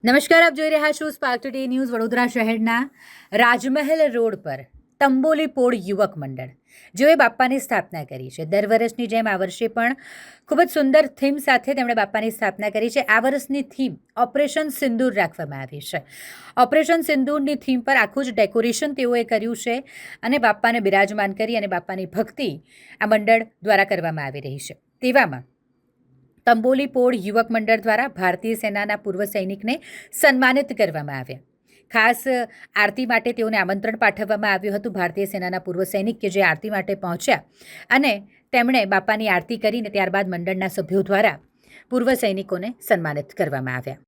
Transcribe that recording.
નમસ્કાર, આપ જોઈ રહ્યા છો સ્પાર્ક ટુડે ન્યૂઝ. વડોદરા શહેરના રાજમહેલ રોડ પર તંબોલી પોળ યુવક મંડળ જેઓએ બાપ્પાની સ્થાપના કરી છે. દર વર્ષની જેમ આ વર્ષે પણ ખૂબ જ સુંદર થીમ સાથે તેમણે બાપ્પાની સ્થાપના કરી છે. આ વર્ષની થીમ ઓપરેશન સિંદૂર રાખવામાં આવી છે. ઓપરેશન સિંદૂરની થીમ પર આખું જ ડેકોરેશન તેઓએ કર્યું છે અને બાપ્પાને બિરાજમાન કરી અને બાપ્પાની ભક્તિ આ મંડળ દ્વારા કરવામાં આવી રહી છે. તેવામાં તંબોલી પોળ યુવક મંડળ દ્વારા ભારતીય સેનાના પૂર્વ સૈનિકને સન્માનિત કરવામાં આવ્યા. ખાસ આરતી માટે તેઓને આમંત્રણ પાઠવવામાં આવ્યું હતું. ભારતીય સેનાના પૂર્વ સૈનિક કે જે આરતી માટે પહોંચ્યા અને તેમણે બાપાની આરતી કરીને ત્યારબાદ મંડળના સભ્યો દ્વારા પૂર્વ સૈનિકોને સન્માનિત કરવામાં આવ્યા.